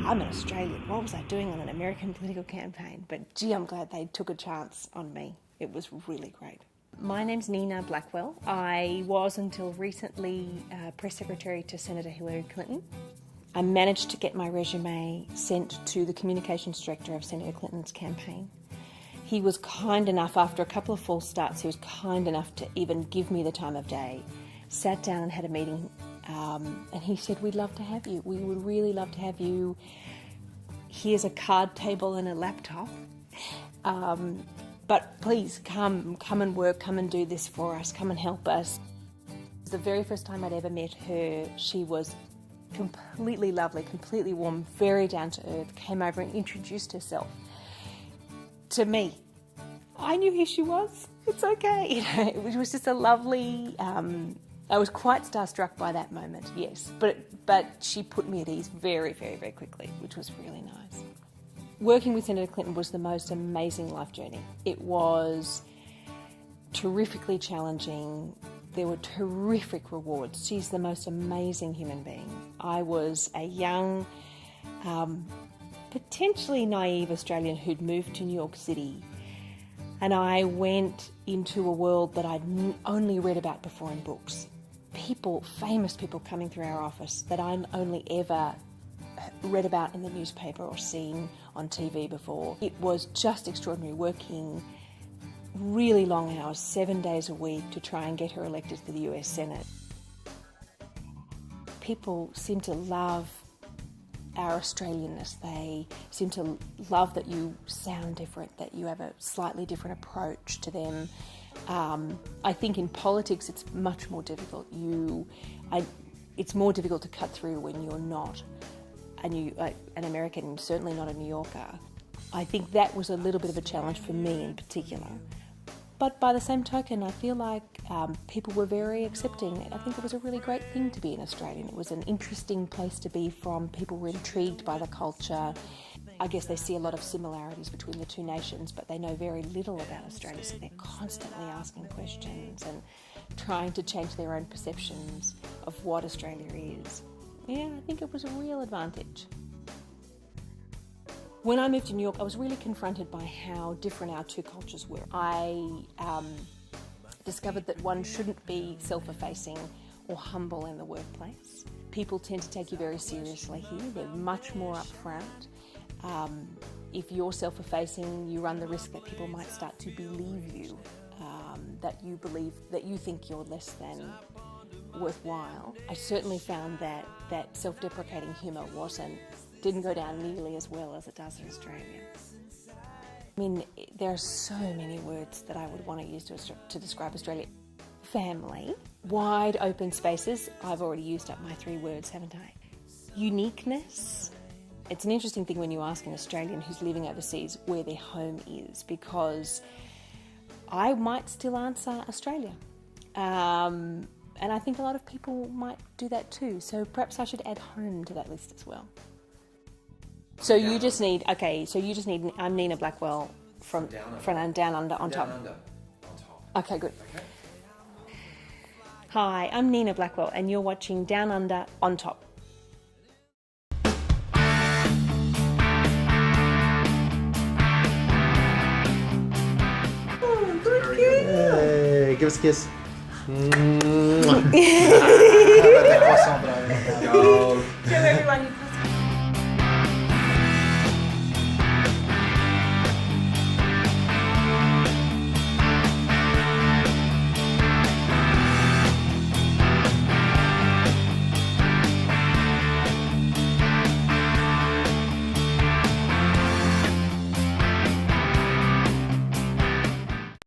I'm an Australian. What was I doing on an American political campaign? But gee, I'm glad they took a chance on me. It was really great. My name's Nina Blackwell. I was until recently press secretary to Senator Hillary Clinton. I managed to get my resume sent to the communications director of Senator Clinton's campaign. He was kind enough, after a couple of false starts, he was kind enough to even give me the time of day. Sat down and had a meeting, and he said, "We'd love to have you. We would really love to have you. Here's a card table and a laptop. But please come and work, come and do this for us, come and help us." The very first time I'd ever met her, she was completely lovely, completely warm, very down to earth, came over and introduced herself to me. I knew who she was. It's okay. It was just a lovely, I was quite starstruck by that moment, yes. But she put me at ease very, very, very quickly, which was really nice. Working with Senator Clinton was the most amazing life journey. It was terrifically challenging. There were terrific rewards. She's the most amazing human being. I was a young, potentially naive Australian who'd moved to New York City, and I went into a world that I'd only read about before in books. People, famous people coming through our office that I'd only ever read about in the newspaper or seen on TV before. It was just extraordinary, working really long hours, 7 days a week, to try and get her elected to the US Senate. People seem to love our Australianness. They seem to love that you sound different, that you have a slightly different approach to them. I think in politics it's much more difficult. It's more difficult to cut through when you're not an American, certainly not a New Yorker. I think that was a little bit of a challenge for me in particular. But by the same token, I feel like people were very accepting. I think it was a really great thing to be an Australian. It was an interesting place to be from. People were intrigued by the culture. I guess they see a lot of similarities between the two nations, but they know very little about Australia, so they're constantly asking questions and trying to change their own perceptions of what Australia is. Yeah, I think it was a real advantage. When I moved to New York, I was really confronted by how different our two cultures were. I discovered that one shouldn't be self-effacing or humble in the workplace. People tend to take you very seriously here. They're much more upfront. If you're self-effacing, you run the risk that people might start to believe you, that you think you're less than worthwhile. I certainly found that self-deprecating humour didn't go down nearly as well as it does in Australia. I mean, there are so many words that I would want to use to describe Australia. Family, wide open spaces. I've already used up my 3 words, haven't I? Uniqueness. It's an interesting thing when you ask an Australian who's living overseas where their home is, because I might still answer Australia. And I think a lot of people might do that too. So perhaps I should add home to that list as well. So you just need, I'm Nina Blackwell from Down Under on top. Okay, good. Okay. Hi, I'm Nina Blackwell and you're watching Down Under on Top. Oh, good. Hey, give us a kiss.